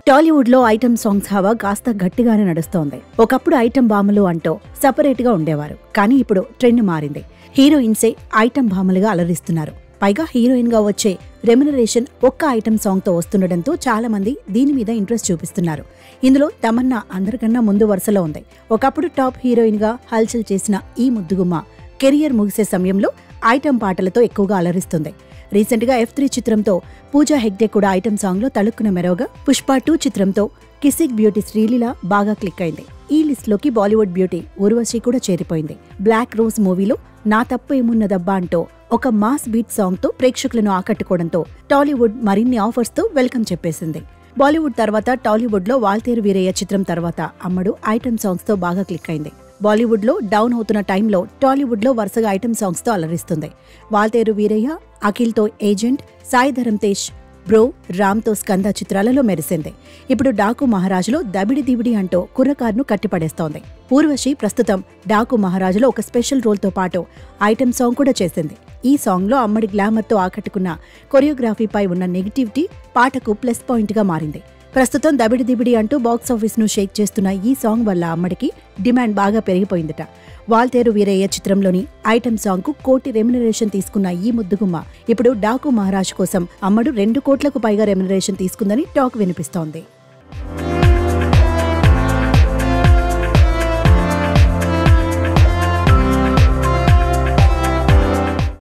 టాలీవుడ్ లో item songs హవా కాస్త గట్టిగానే నడుస్తోంది. ఒకప్పుడు ఐటమ్ భామలు అంటూ సపరేట్ గా ఉండేవారు. కానీ ఇప్పుడు ట్రెండ్ మారింది. హీరోయిన్సే ఐటమ్ భామలుగా అలరిస్తున్నారు. పైగా హీరోయిన్ గా వచ్చే రెమ్యునరేషన్ ఒక్క ఐటమ్ సాంగ్ తో వస్తుండటంతో చాలా మంది దీని మీద ఇంట్రెస్ట్ చూపిస్తున్నారు. ఇందులో తమన్నా అందరికన్నా ముందు వరుసలో ఉంది. ఒకప్పుడు టాప్ హీరోయిన్ గా హల్చల్ చేసిన ఈ ముద్దుగుమ్మ కెరియర్ ముగిసే సమయంలో ఐటమ్ పాటలతో ఎక్కువగా అలరిస్తుంది. రీసెంట్ గా F3 చిత్రంతో పూజా హెగ్డే కూడా ఐటమ్ సాంగ్ లో తళుక్కున మెరవగా, పుష్ప 2 చిత్రంతో కిసిక్ బ్యూటీ శ్రీలీల బాగా క్లిక్ అయింది. ఈ లిస్ట్ లోకి బాలీవుడ్ బ్యూటీ ఉర్వశి కూడా చేరిపోయింది. బ్లాక్ రోజ్ మూవీలో నా తప్పు ఏమున్నదబ్బా అంటూ ఒక మాస్ బీట్ సాంగ్ తో ప్రేక్షకులను ఆకట్టుకోవడంతో టాలీవుడ్ మరిన్ని ఆఫర్స్ తో వెల్కమ్ చెప్పేసింది. బాలీవుడ్ తర్వాత టాలీవుడ్ లో వాల్తేరు వీరయ్య చిత్రం తర్వాత అమ్మడు ఐటమ్ సాంగ్స్ తో బాగా క్లిక్ అయింది. బాలీవుడ్ లో డౌన్ అవుతున్న టైంలో టాలీవుడ్ లో వరుసగా ఐటమ్ సాంగ్స్ తో అలరిస్తుంది. వాల్తేరు వీరయ్య, అఖిల్ తో ఏజెంట్, సాయి ధరమ్ తేజ్, బ్రో, రామ్ తో స్కంద చిత్రాలలో మెరిసింది. ఇప్పుడు డాకు మహారాజులో దబిడి దిబిడి అంటూ కుర్రకారును కట్టిపడేస్తోంది. ఊర్వశి ప్రస్తుతం డాకు మహారాజులో ఒక స్పెషల్ రోల్ తో పాటు ఐటమ్ సాంగ్ కూడా చేసింది. ఈ సాంగ్ లో అమ్మడి గ్లామర్ తో ఆకట్టుకున్న కొరియోగ్రఫీపై ఉన్న నెగిటివిటీ పాటకు ప్లస్ పాయింట్ గా మారింది. ప్రస్తుతం దబిడి దిబిడి అంటూ బాక్సాఫీస్ ను షేక్ చేస్తున్న ఈ సాంగ్ వల్ల అమ్మడికి డిమాండ్ బాగా పెరిగిపోయిందట. వాల్తేరు వీరయ్య చిత్రంలోని ఐటమ్ సాంగ్ కు 1 కోటి రెమ్యునరేషన్ తీసుకున్న ఈ ముద్దుగుమ్మ ఇప్పుడు డాకు మహారాజ్ కోసం అమ్మడు 2 కోట్లకు పైగా రెమ్యునరేషన్ తీసుకుందని టాక్ వినిపిస్తోంది.